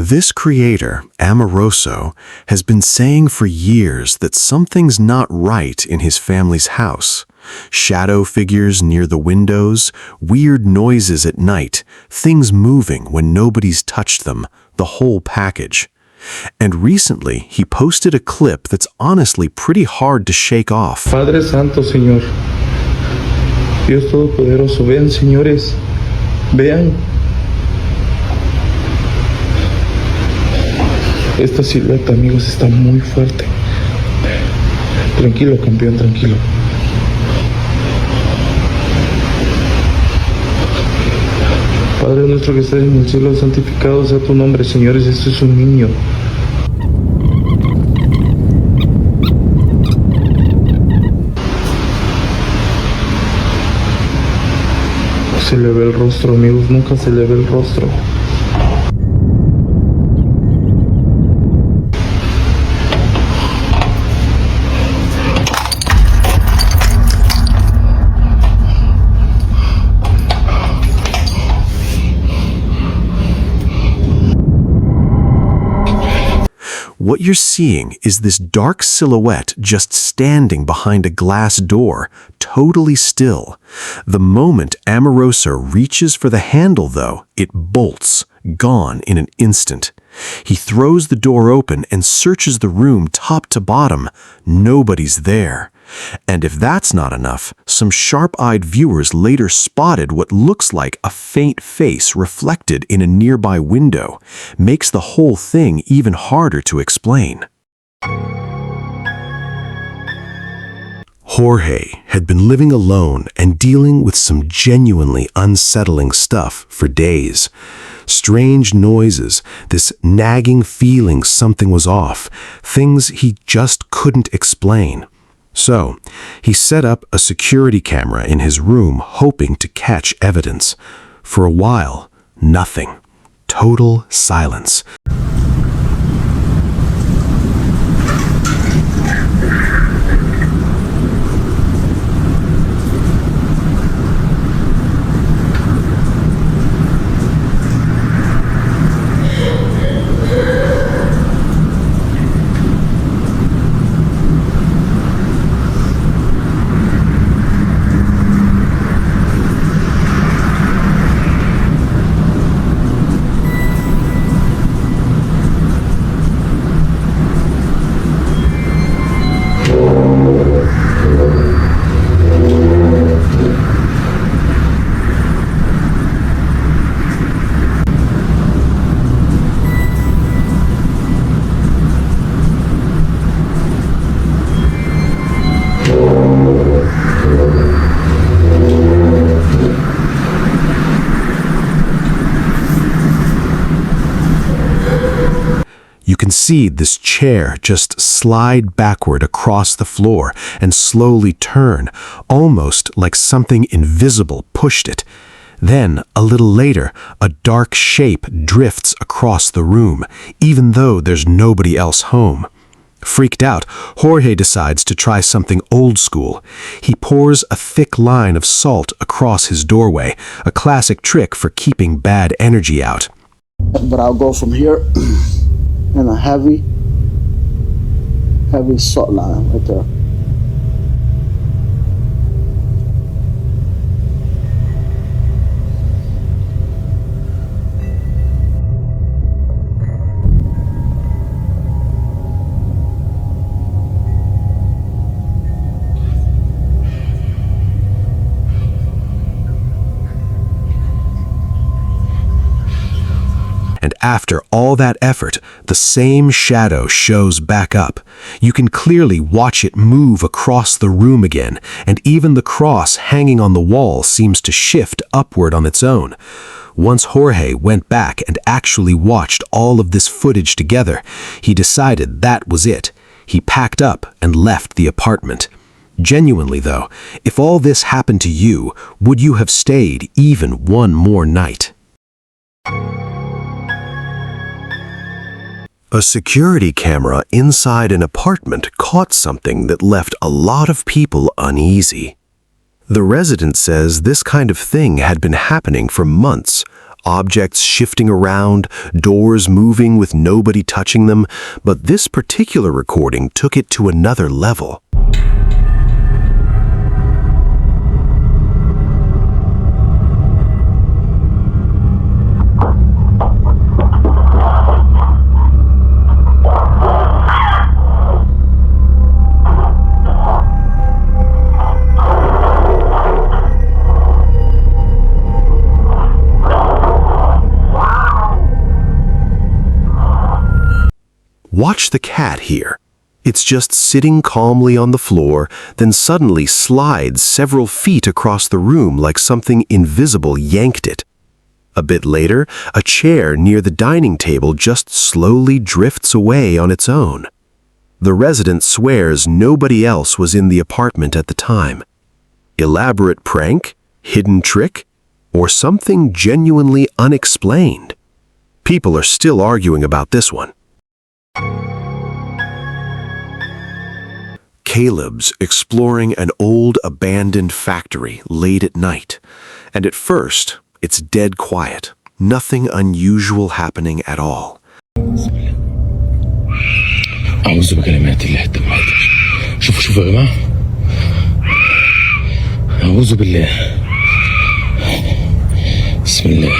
This creator, Amoroso, has been saying for years that something's not right in his family's house. Shadow figures near the windows, weird noises at night, things moving when nobody's touched them, the whole package. And recently, he posted a clip that's honestly pretty hard to shake off. Padre Santo, Señor. Dios Todopoderoso, vean, señores, vean. Esta silueta, amigos, está muy fuerte. Tranquilo, campeón, tranquilo. Padre nuestro que estás en el cielo, santificado sea tu nombre, señores, esto es un niño. Se le ve el rostro, amigos, nunca se le ve el rostro. What you're seeing is this dark silhouette just standing behind a glass door, totally still. The moment Amoroso reaches for the handle, though, it bolts, gone in an instant. He throws the door open and searches the room top to bottom. Nobody's there. And if that's not enough, some sharp-eyed viewers later spotted what looks like a faint face reflected in a nearby window. Makes the whole thing even harder to explain. Jorge had been living alone and dealing with some genuinely unsettling stuff for days. Strange noises, this nagging feeling something was off, things he just couldn't explain. So, he set up a security camera in his room hoping to catch evidence. For a while, nothing. Total silence. You can see this chair just slide backward across the floor and slowly turn, almost like something invisible pushed it. Then, a little later, a dark shape drifts across the room, even though there's nobody else home. Freaked out, Jorge decides to try something old school. He pours a thick line of salt across his doorway, a classic trick for keeping bad energy out. But I'll go from here. And a heavy salt line right there. And after all that effort, the same shadow shows back up. You can clearly watch it move across the room again, and even the cross hanging on the wall seems to shift upward on its own. Once Jorge went back and actually watched all of this footage together, he decided that was it. He packed up and left the apartment. Genuinely, though, if all this happened to you, would you have stayed even one more night? A security camera inside an apartment caught something that left a lot of people uneasy. The resident says this kind of thing had been happening for months. Objects shifting around, doors moving with nobody touching them, but this particular recording took it to another level. Watch the cat here. It's just sitting calmly on the floor, then suddenly slides several feet across the room like something invisible yanked it. A bit later, a chair near the dining table just slowly drifts away on its own. The resident swears nobody else was in the apartment at the time. Elaborate prank? Hidden trick? Or something genuinely unexplained? People are still arguing about this one. Caleb's exploring an old abandoned factory late at night, and at first, it's dead quiet. Nothing unusual happening at all. أعوذ بكلمات الله التامات. شوفوا يا جماعة. أعوذ بالله. بسم الله.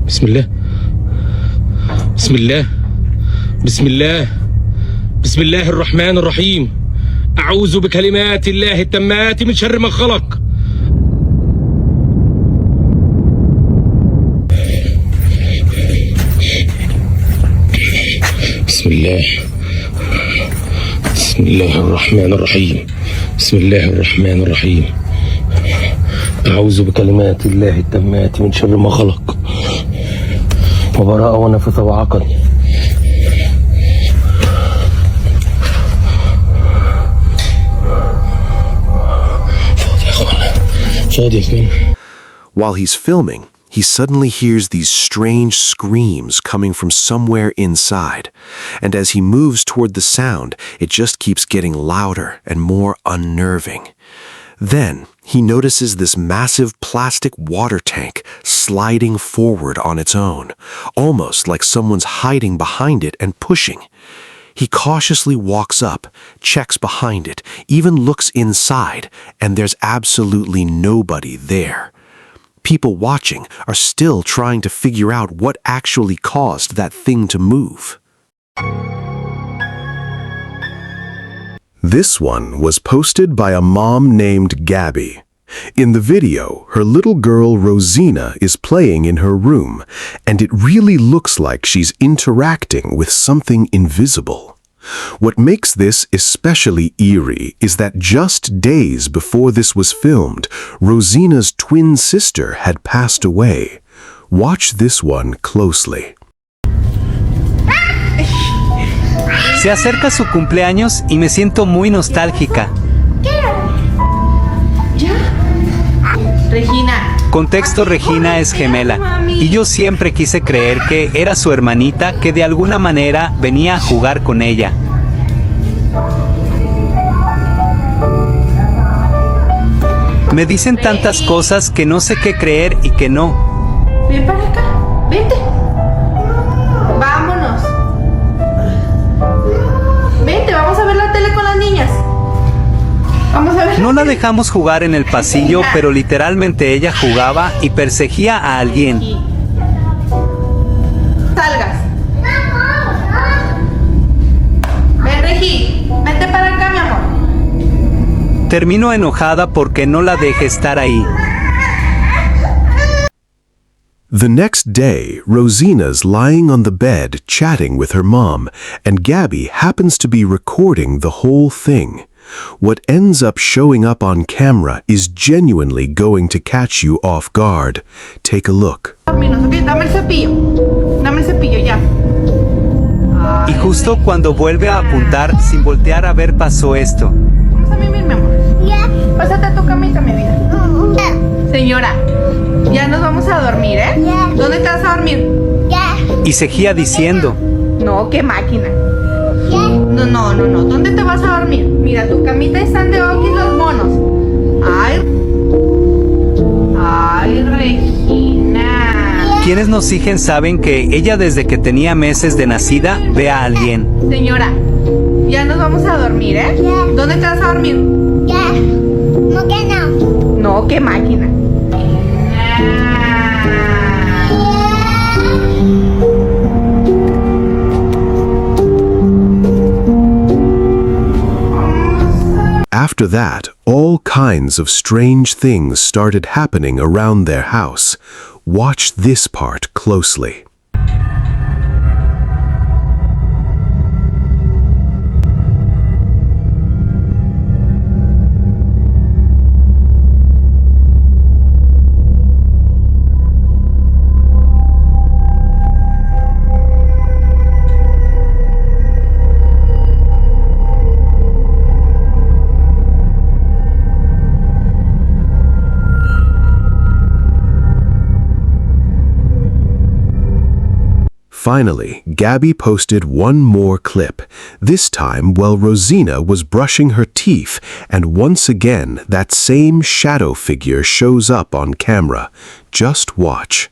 بسم الله. بسم الله. بسم الله. بسم الله الرحمن الرحيم. أعوذ بكلمات الله التامات من شر ما خلق. بسم الله. بسم الله الرحمن الرحيم. بسم الله الرحمن الرحيم. أعوذ بكلمات الله التامات من شر ما خلق. وبراء ونفث وعقل. While he's filming, he suddenly hears these strange screams coming from somewhere inside, and as he moves toward the sound, it just keeps getting louder and more unnerving. Then, he notices this massive plastic water tank sliding forward on its own, almost like someone's hiding behind it and pushing. He cautiously walks up, checks behind it, even looks inside, and there's absolutely nobody there. People watching are still trying to figure out what actually caused that thing to move. This one was posted by a mom named Gabby. In the video, her little girl Rosina is playing in her room, and it really looks like she's interacting with something invisible. What makes this especially eerie is that just days before this was filmed, Rosina's twin sister had passed away. Watch this one closely. Se acerca su cumpleaños y me siento muy nostálgica. Regina. Contexto: Regina es gemela, y yo siempre quise creer que era su hermanita que de alguna manera venía a jugar con ella. Me dicen tantas cosas que no sé qué creer y qué no. Ven para acá, vente. Vámonos. Vente, vamos a ver la tele con las niñas. Vamos a ver. No la dejamos jugar en el pasillo, pero literalmente ella jugaba y perseguía a alguien. Salgas. Ven, Regi. Vente para acá, mi amor. Termino enojada porque no la dejé estar ahí. The next day, Rosina's lying on the bed chatting with her mom, and Gabby happens to be recording the whole thing. What ends up showing up on camera is genuinely going to catch you off guard. Take a look. Dame el cepillo. Dame el cepillo ya. Y justo cuando vuelve a apuntar, sin voltear a ver, pasó esto. Vamos a mimir, mi amor. Pásate a tu camita, mi vida. Señora, ya nos vamos a dormir, ¿eh? ¿Dónde te vas a dormir? Y seguía diciendo. No, qué máquina. No. ¿Dónde te vas a dormir? Mira, tu camita están de Oquis los monos. Ay, Regina. Quienes nos siguen saben que ella desde que tenía meses de nacida ve a alguien. Señora, ya nos vamos a dormir, ¿eh? ¿Dónde te vas a dormir? No, que no. No, qué máquina. After that, all kinds of strange things started happening around their house. Watch this part closely. Finally, Gabby posted one more clip, this time while Rosina was brushing her teeth, and once again that same shadow figure shows up on camera. Just watch.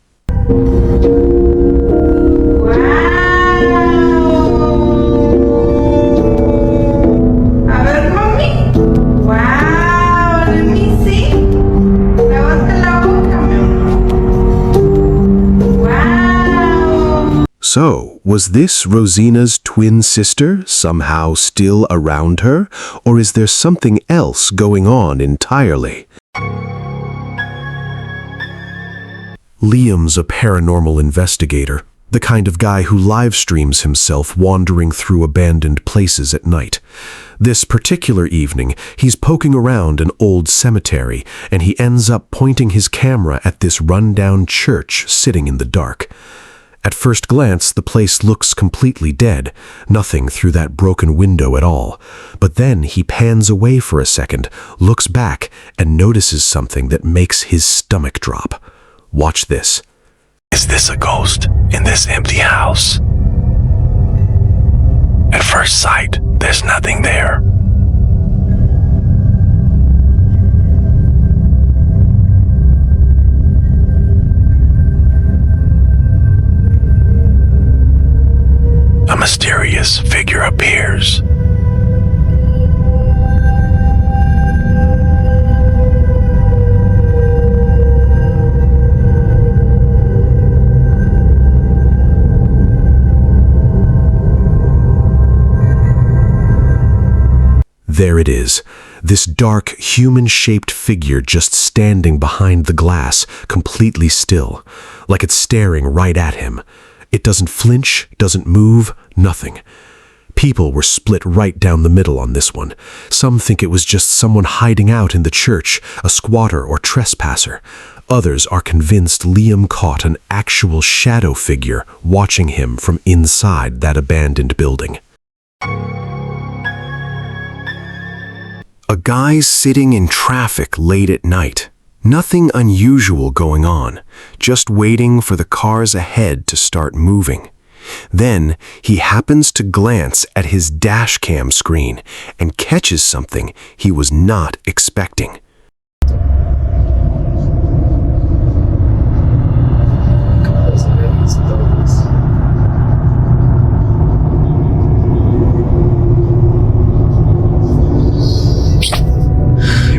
So, was this Rosina's twin sister somehow still around her, or is there something else going on entirely? Liam's a paranormal investigator, the kind of guy who live streams himself wandering through abandoned places at night. This particular evening, he's poking around an old cemetery, and he ends up pointing his camera at this run-down church sitting in the dark. At first glance, the place looks completely dead, nothing through that broken window at all. But then he pans away for a second, looks back, and notices something that makes his stomach drop. Watch this. Is this a ghost in this empty house? At first sight, there's nothing there. A mysterious figure appears. There it is, this dark, human-shaped figure just standing behind the glass, completely still, like it's staring right at him. It doesn't flinch, doesn't move, nothing. People were split right down the middle on this one. Some think it was just someone hiding out in the church, a squatter or trespasser. Others are convinced Liam caught an actual shadow figure watching him from inside that abandoned building. A guy sitting in traffic late at night. Nothing unusual going on, just waiting for the cars ahead to start moving. Then he happens to glance at his dashcam screen and catches something he was not expecting.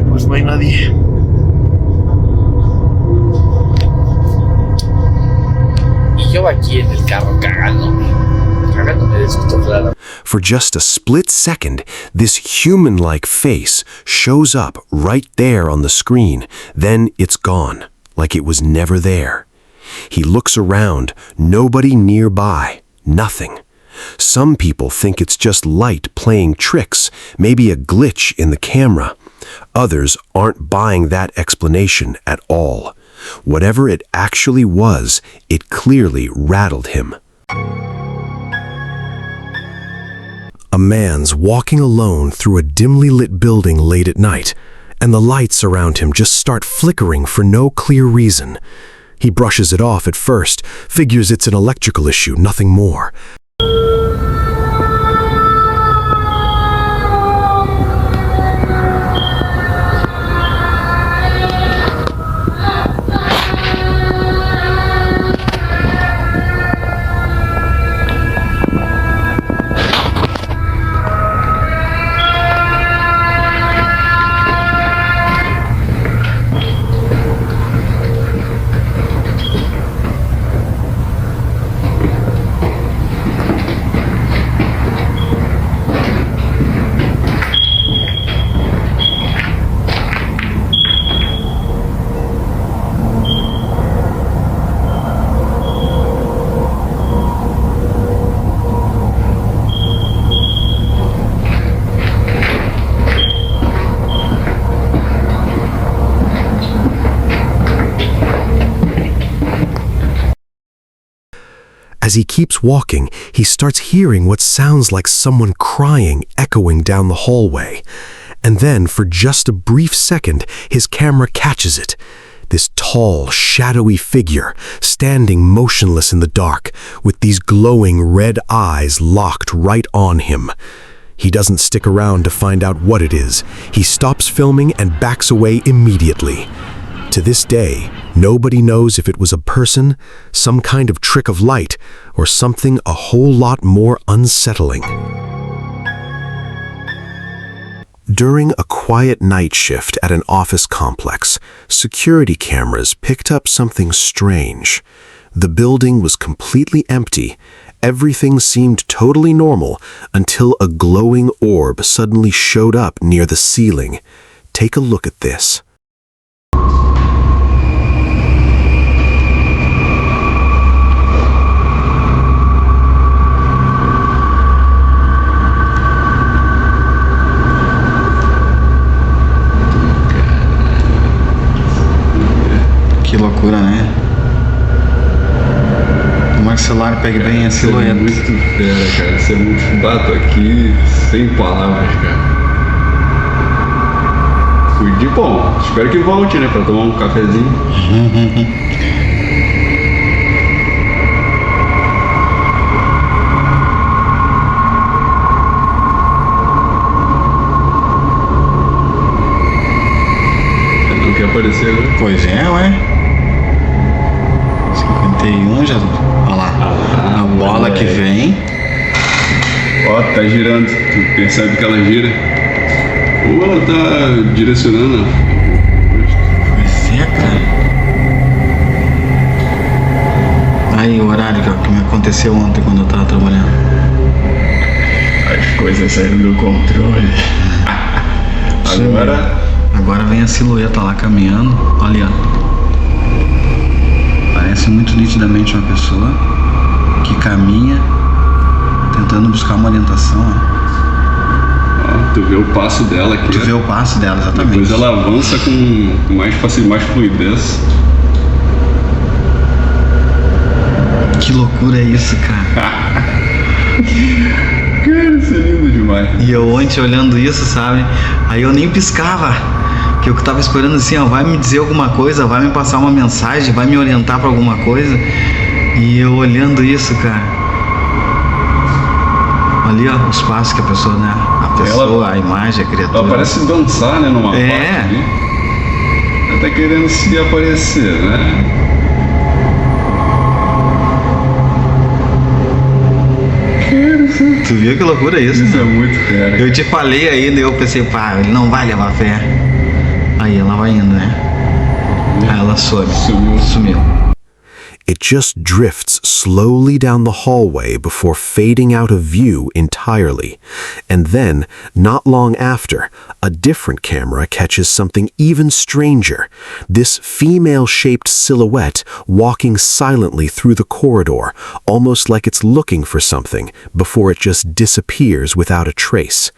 Pues no hay nadie. Yo aquí en el carro cagándome de susto, claro. For just a split second, this human-like face shows up right there on the screen. Then it's gone, like it was never there. He looks around, nobody nearby, nothing. Some people think it's just light playing tricks, maybe a glitch in the camera. Others aren't buying that explanation at all. Whatever it actually was, it clearly rattled him. A man's walking alone through a dimly lit building late at night, and the lights around him just start flickering for no clear reason. He brushes it off at first, figures it's an electrical issue, nothing more. As he keeps walking, he starts hearing what sounds like someone crying echoing down the hallway. And then, for just a brief second, his camera catches it. This tall, shadowy figure, standing motionless in the dark, with these glowing red eyes locked right on him. He doesn't stick around to find out what it is. He stops filming and backs away immediately. To this day, nobody knows if it was a person, some kind of trick of light, or something a whole lot more unsettling. During a quiet night shift at an office complex, security cameras picked up something strange. The building was completely empty. Everything seemed totally normal until a glowing orb suddenly showed up near the ceiling. Take a look at this. Que loucura, né? Tomara que o celular pegue bem a silhueta. Muito fera, cara. Você bato aqui sem palavras, cara. Fui bom. Espero que volte, né? Pra tomar um cafezinho. Não quer aparecer agora? Pois é, ué. 51 já. Olha lá. A bola que vem. Ó, tá girando. Tu percebe que ela gira? Ou ela tá direcionando? Pois é, cara. Aí o horário que me aconteceu ontem quando eu tava trabalhando. As coisas saíram do controle. Agora vem a silhueta lá caminhando. Olha, parece muito nitidamente uma pessoa que caminha tentando buscar uma orientação. Ó, tu vê o passo dela aqui. Tu vê o passo dela, exatamente. Depois ela avança com mais fluidez. Que loucura é isso, cara? Cara, isso é lindo demais. E eu ontem olhando isso, sabe? Aí eu nem piscava. Que eu tava esperando assim, ó, vai me dizer alguma coisa, vai me passar uma mensagem, vai me orientar pra alguma coisa. E eu olhando isso, cara. Ali, ó, os passos que a pessoa, né? A pessoa, a imagem, a criatura. Ela parece dançar, né? Numa parte ali. Ela tá querendo se aparecer, né? Tu viu que loucura é isso? Isso é muito fera. Eu te falei ainda e eu pensei, pá, ele não vai levar fé. Aí ela vai indo, né? Aí ela sumiu. It just drifts slowly down the hallway before fading out of view entirely. And then, not long after, a different camera catches something even stranger. This female-shaped silhouette walking silently through the corridor, almost like it's looking for something, before it just disappears without a trace.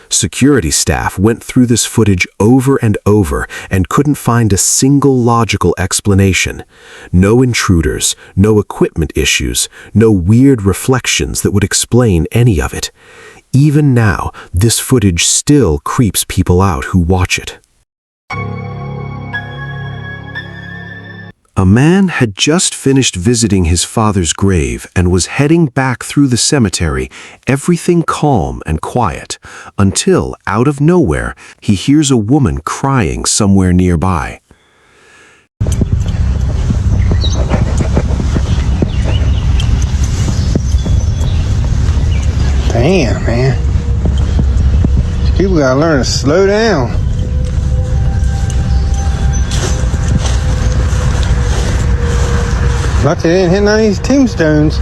Security staff went through this footage over and over and couldn't find a single logical explanation. No intruders, no equipment issues, no weird reflections that would explain any of it. Even now, this footage still creeps people out who watch it. A man had just finished visiting his father's grave and was heading back through the cemetery, everything calm and quiet, until, out of nowhere, he hears a woman crying somewhere nearby. Damn, man. These people gotta learn to slow down. Lucky they didn't hit none of these tombstones.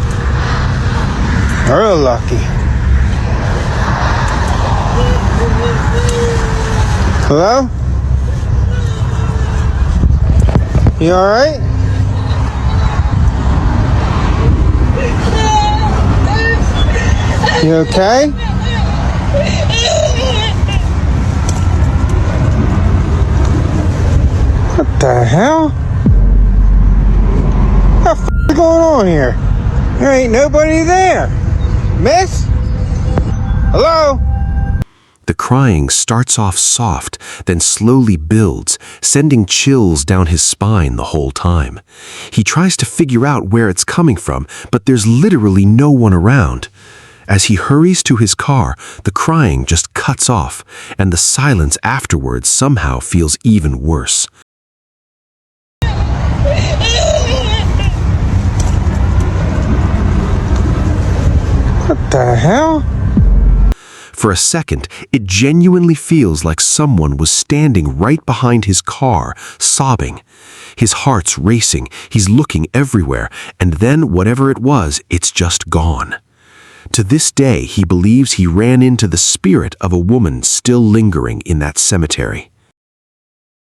Real lucky. Hello? You alright? You okay? What the hell? What the f*** is going on here? There ain't nobody there. Miss? Hello? The crying starts off soft, then slowly builds, sending chills down his spine the whole time. He tries to figure out where it's coming from, but there's literally no one around. As he hurries to his car, the crying just cuts off, and the silence afterwards somehow feels even worse. What the hell? For a second, it genuinely feels like someone was standing right behind his car, sobbing. His heart's racing, he's looking everywhere, and then whatever it was, it's just gone. To this day, he believes he ran into the spirit of a woman still lingering in that cemetery.